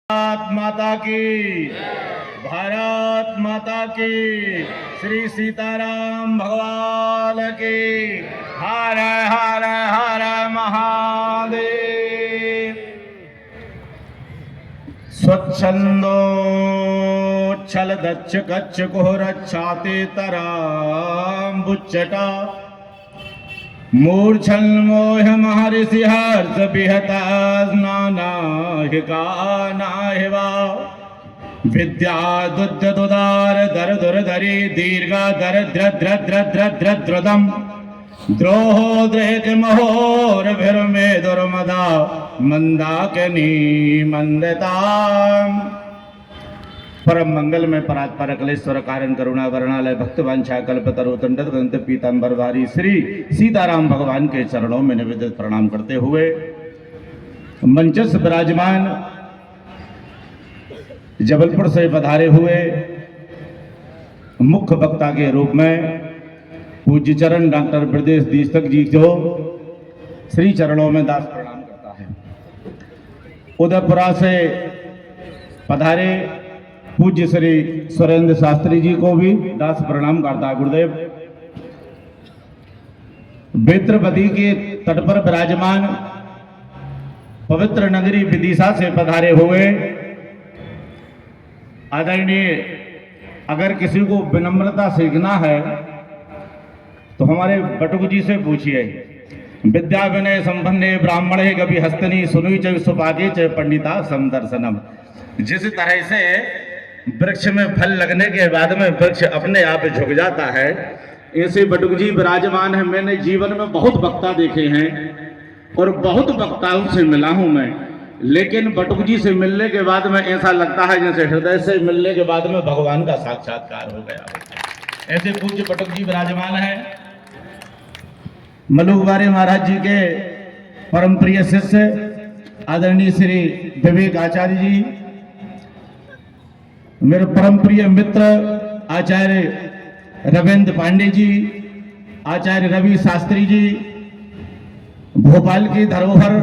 भारत माता की, भारत माता की, श्री सीताराम भगवान की, हर हर हर महादेव। स्वच्छंदोच्छल दच्छ गच्छ कुहरच्छाते तराम्बुच्चटा मूर्छन्मोह महर्षि हर्ष विहता स्नानाहिका नाहिवा विद्या दुद्दुदार दर दुर्धरी दीर्घा दर द्रद्रद्रद्रद्रद्रदम द्रोहो द्रहति महोर भिर्मे दुर्मदा मंदाकिनी मंदताम। परम मंगल में परात्पर अकलेश्वर कारण करुणा वर्णालय भक्तवांछा कल्पतरुतंडत ग्रंथ पीतांबरधारी श्री सीताराम भगवान के चरणों में निवेदित प्रणाम करते हुए मंचस विराजमान जबलपुर से पधारे हुए मुख्य वक्ता के रूप में पूज्य चरण डॉक्टर ब्रजेश दीक्षक जी को श्री चरणों में दास प्रणाम करता है। उदयपुरा से पधारे पूज्य श्री सुरेंद्र शास्त्री जी को भी दास प्रणाम करता है गुरुदेव। बेत्रपति के तट पर विराजमान पवित्र नगरी विदिशा से पधारे हुए आदरणीय, अगर किसी को विनम्रता सीखना है तो हमारे बटुक जी से पूछिए। विद्या विनय संपन्ने ब्राह्मणे कवि हस्तनी सुनुई च सुपाके च पंडिता समदर्शनम। जिस तरह से वृक्ष में फल लगने के बाद में वृक्ष अपने आप झुक जाता है, ऐसे बटुक जी विराजमान है। मैंने जीवन में बहुत वक्ता देखे हैं और बहुत वक्ताओं से मिला हूं मैं, लेकिन बटुक जी से मिलने के बाद में ऐसा लगता है जैसे हृदय से मिलने के बाद में भगवान का साक्षात्कार हो गया। ऐसे पूज्य बटुक जी विराजमान है। मलुकवारे महाराज जी के परम प्रिय शिष्य आदरणीय श्री विवेक आचार्य जी, मेरे परम प्रिय मित्र आचार्य रविंद्र पांडे जी, आचार्य रवि शास्त्री जी, भोपाल की धरोहर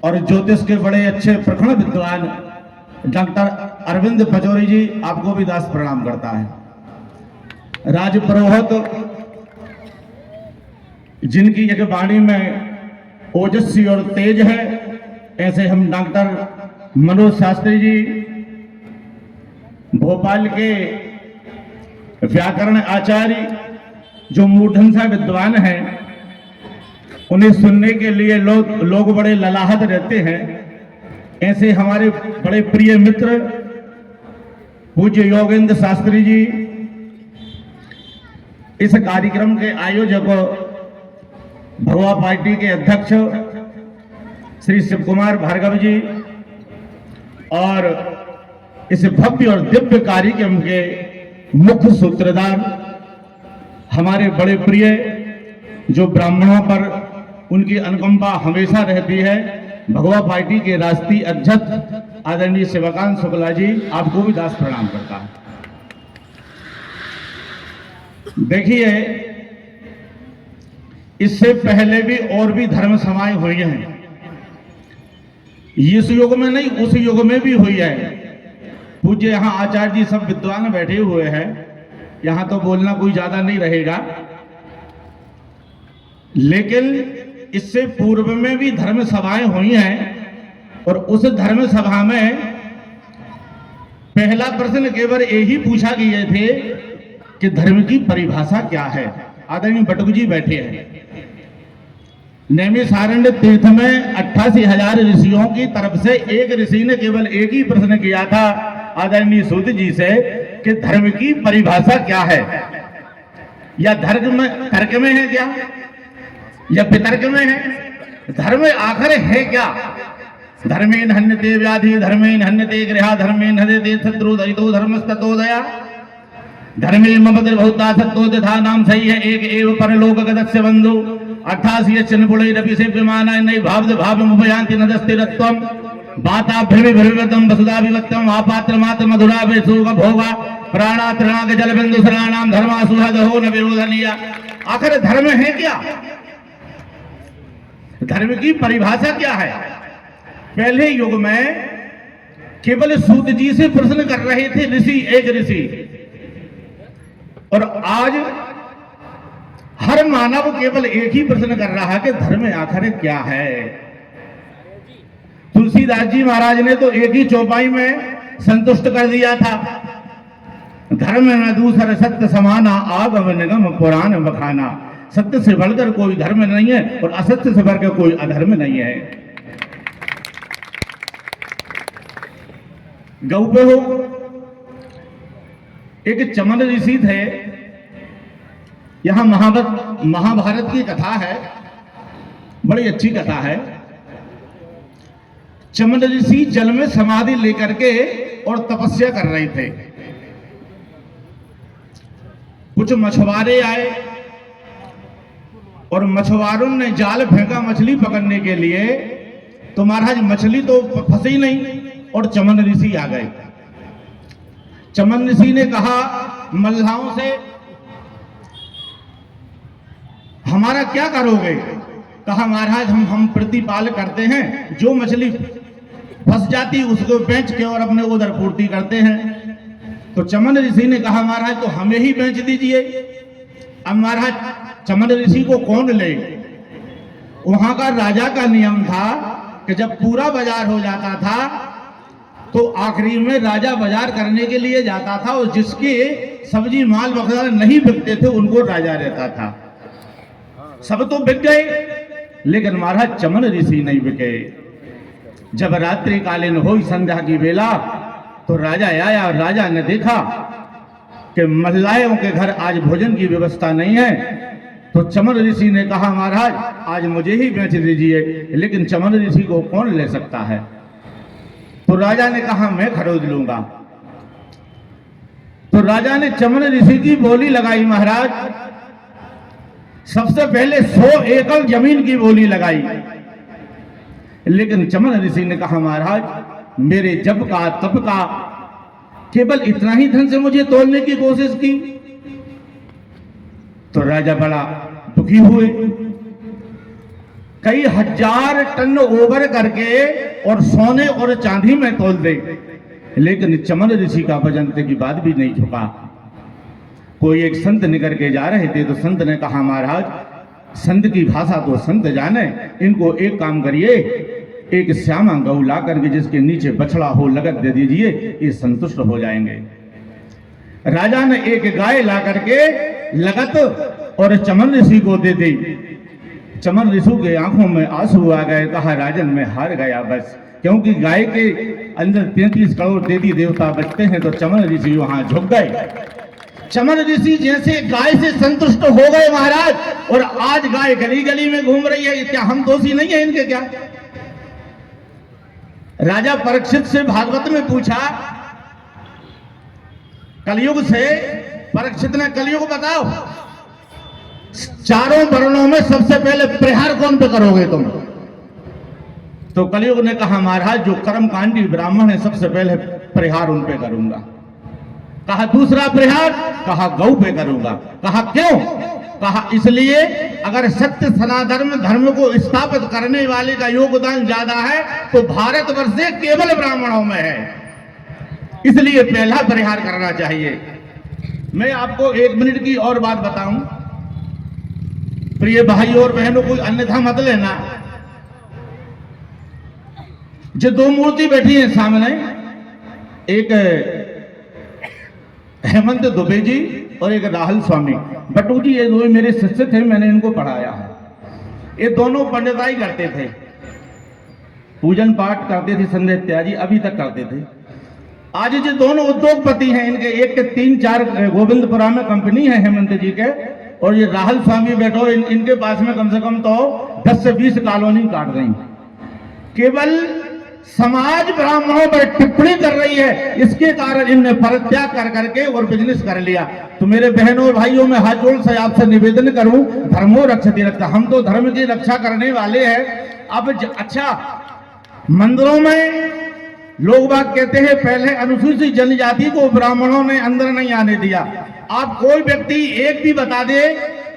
और ज्योतिष के बड़े अच्छे प्रखर विद्वान डॉक्टर अरविंद पचौरी जी, आपको भी दास प्रणाम करता है। राजपुरोहित जिनकी एक वाणी में ओजस्वी और तेज है, ऐसे हम डॉक्टर मनोज शास्त्री जी, भोपाल के व्याकरण आचार्य जो मूढ़न सा विद्वान हैं, उन्हें सुनने के लिए लोग बड़े ललाहत रहते हैं। ऐसे हमारे बड़े प्रिय मित्र पूज्य योगेंद्र शास्त्री जी, इस कार्यक्रम के आयोजक भगवा पार्टी के अध्यक्ष श्री शिव कुमार भार्गव जी, और इस भव्य और दिव्य कार्यक्रम के मुख्य सूत्रधार हमारे बड़े प्रिय जो ब्राह्मणों पर उनकी अनुकंपा हमेशा रहती है, भगवा पार्टी के राष्ट्रीय अध्यक्ष आदरणीय शिवकांत शुक्ला जी, आपको भी दास प्रणाम करता है। देखिए, इससे पहले भी और भी धर्म समाएं हुई हैं, इस युग में नहीं उस युग में भी हुई है। पूज्य यहाँ आचार्य जी सब विद्वान बैठे हुए हैं, यहाँ तो बोलना कोई ज्यादा नहीं रहेगा, लेकिन इससे पूर्व में भी धर्म सभाएं हुई हैं। और उस धर्म सभा में पहला प्रश्न केवल यही पूछा गए थे कि धर्म की परिभाषा क्या है। आदरणीय बटुक जी बैठे हैं। नैमिषारण्य तीर्थ में 88,000 ऋषियों की तरफ से एक ऋषि ने केवल एक ही प्रश्न किया था आदरणीय सूत जी से कि धर्म की परिभाषा क्या है, या धर्म में तर्क में है क्या, या वितर्क में है, धर्म आखिर है क्या। धर्मेन हन्यते व्याधि, धर्मेन हन्यते गृहा, धर्मेन हन्यते शत्रु दयितो धर्मस्ततो दया, धर्मे ममद्र बहुता सत्तो तथा नाम सही है एक एव परलोक गदस्य बंधु 88 चिन्पुड़े रवि से विमानाय नई भाव भाव मुभयांति नदस्तिरत्वम बाता भ्रमि भ्रमिवतम वसुधा विवत्तम आपात्र मात्र मधुरा वे सुख भोगा प्राणा तृणाग जल बिंदु शरणाम धर्मा सुहद हो न विरोधनीय। आखिर धर्म है क्या, धर्म की परिभाषा क्या है। पहले युग में केवल सूत जी से प्रश्न कर रहे थे ऋषि, एक ऋषि, और आज हर मानव केवल एक ही प्रश्न कर रहा है कि धर्म आखिर क्या है। तुलसीदास जी महाराज ने तो एक ही चौपाई में संतुष्ट कर दिया था, धर्म न दूसर सत्य समाना, आगम निगम पुराण बखाना। सत्य से बढ़कर कोई धर्म नहीं है और असत्य से बढ़कर कोई अधर्म नहीं है। गौ पे हो, एक चमन ऋषि थे। यहां महाभारत की कथा है, बड़ी अच्छी कथा है। चमन ऋषि जल में समाधि लेकर के और तपस्या कर रहे थे। कुछ मछुआरे आए और मछुआरों ने जाल फेंका मछली पकड़ने के लिए, तो महाराज मछली तो फंसी नहीं और चमन ऋषि आ गए। चमन ऋषि ने कहा मल्लाहों से, हमारा क्या करोगे? कहा महाराज हम प्रतिपाल करते हैं, जो मछली फंस जाती उसको बेच के और अपने उधर पूर्ति करते हैं। तो चमन ऋषि ने कहा महाराज तो हमें ही बेच दीजिए। अब महाराज चमन ऋषि को कौन ले? वहां का राजा का नियम था कि जब पूरा बाजार हो जाता था तो आखिरी में राजा बाजार करने के लिए जाता था और जिसके सब्जी माल वगैरह नहीं बिकते थे उनको राजा रहता था। सब तो बिक गए, लेकिन महाराज चमन ऋषि नहीं बिके। जब रात्रि कालीन हुई संध्या की बेला तो राजा आया और राजा ने देखा कि महिलाओं के घर आज भोजन की व्यवस्था नहीं है। तो चमन ऋषि ने कहा महाराज आज मुझे ही बेच दीजिए, लेकिन चमन ऋषि को कौन ले सकता है? तो राजा ने कहा मैं खरीद लूंगा। तो राजा ने चमन ऋषि की बोली लगाई महाराज। सबसे पहले 100 एकड़ जमीन की बोली लगाई, लेकिन चमन ऋषि ने कहा महाराज मेरे जप का तप का केवल इतना ही धन से मुझे तोलने की कोशिश की। तो राजा बड़ा दुखी हुए, कई हजार टन ओवर करके और सोने और चांदी में तोल दे, लेकिन चमन ऋषि का वजन की बात भी नहीं झुका। कोई एक संत निकल के जा रहे थे तो संत ने कहा महाराज संत की भाषा तो संत जाने, इनको एक काम करिए, एक श्यामा गौ ला करके जिसके नीचे बछड़ा हो लगत दे दीजिए, ये संतुष्ट हो जाएंगे। राजा ने एक गाय ला करके लगत और चमन ऋषि को दे दी। चमन ऋषि के आंखों में आंसू आ गए। कहा राजन मैं हार गया बस, क्योंकि गाय के अंदर 33 करोड़ देवी देवता बचते हैं। तो चमन ऋषि वहां झुक गए। चमन ऋषि जैसे गाय से संतुष्ट हो गए महाराज, और आज गाय गली गली में घूम रही है। क्या हम दोषी नहीं है इनके? क्या राजा परीक्षित से भागवत में पूछा कलयुग से, परीक्षित ने कलयुग बताओ चारों वर्णों में सबसे पहले प्रहार कौन पे करोगे तुम? तो कलयुग ने कहा महाराज जो कर्मकांडी ब्राह्मण है सबसे पहले प्रहार उन पे करूंगा। कहा दूसरा प्रहार? कहा गौ पे करूंगा। कहा क्यों? कहा इसलिए अगर सत्य सनातन धर्म को स्थापित करने वाले का योगदान ज्यादा है तो भारतवर्ष से केवल ब्राह्मणों में है, इसलिए पहला प्रहार करना चाहिए। मैं आपको 1 मिनट की और बात बताऊं, प्रिय भाई और बहनों, कोई अन्यथा मत लेना। जो 2 मूर्ति बैठी है सामने, एक हेमंत दुबे जी और एक राहुल स्वामी बटू जी, ये दो मेरे शिष्य थे, मैंने इनको पढ़ाया है। ये दोनों पंडिताई करते थे, पूजन पाठ करते थे, संध्या इत्यादि अभी तक करते थे। आज ये दोनों उद्योगपति हैं। इनके एक के 3-4 गोविंदपुरा में कंपनी है हेमंत जी के, और ये राहुल स्वामी बैठो इनके पास में कम से कम तो 10 से 20 कॉलोनी काट रही। केवल समाज ब्राह्मणों पर टिप्पणी कर रही है, इसके कारण इनने परित्याग कर करके और बिजनेस कर लिया। तो मेरे बहनों और भाइयों में हाथ जोड़ से आपसे निवेदन करूं, धर्मो रक्षति रक्षा, हम तो धर्म की रक्षा करने वाले हैं। अब अच्छा, मंदिरों में लोग बात कहते हैं पहले अनुसूचित जनजाति को ब्राह्मणों ने अंदर नहीं आने दिया। आप कोई व्यक्ति एक भी बता दे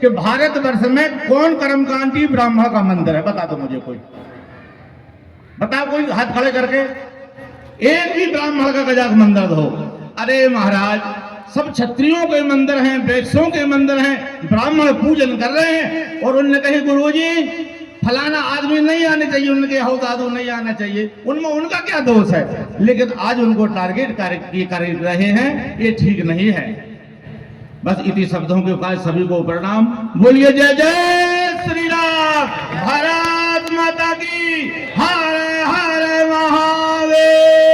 कि भारतवर्ष में कौन कर्मकांडी ब्राह्मण का मंदिर है? बता दो मुझे, कोई बताओ, कोई हाथ खड़े करके। एक भी ब्राह्मण का गजा का मंदिर हो। अरे महाराज, सब क्षत्रियों के मंदिर हैं, वैश्यों के मंदिर हैं, ब्राह्मण पूजन कर रहे हैं, और उनने कहे गुरुजी फलाना आदमी नहीं आने चाहिए, उनके हौदादू नहीं आना चाहिए, उनमें उनका क्या दोष है? लेकिन आज उनको टारगेट कर रहे हैं, ये ठीक नहीं है। बस इसी शब्दों के बाद सभी को प्रणाम। बोलिए जय जय श्री राम, भारत माता की हर हर महादेव।